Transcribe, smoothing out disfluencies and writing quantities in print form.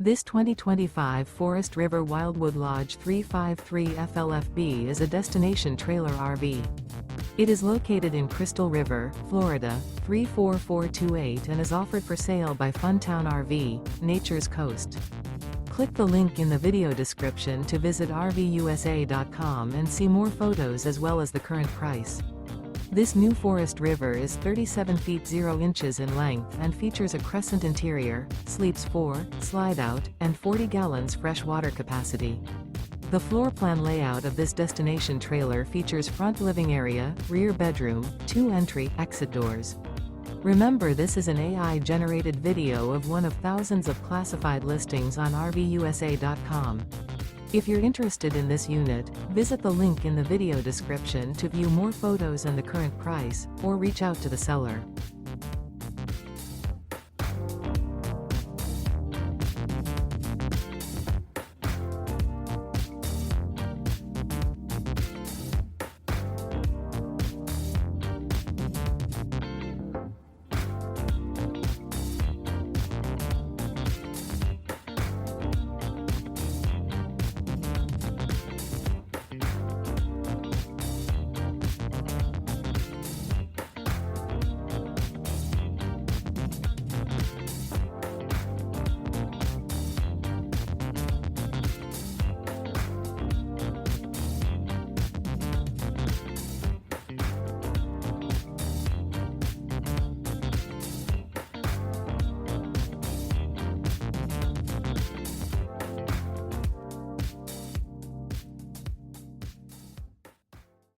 This 2025 Forest River Wildwood Lodge 353 FLFB is a destination trailer RV. It is located in Crystal River, Florida, 34428 and is offered for sale by Funtown RV, Nature's Coast. Click the link in the video description to visit RVUSA.com and see more photos as well as the current price. This new Forest River is 37 feet 0 inches in length and features a CRECENT interior, sleeps 4, Slideout, and 40 gallons fresh water capacity. The floor plan layout of this destination trailer features front living area, rear bedroom, 2 entry/exit doors. Remember, this is an AI-generated video of one of thousands of classified listings on RVUSA.com. If you're interested in this unit, visit the link in the video description to view more photos and the current price, or reach out to the seller.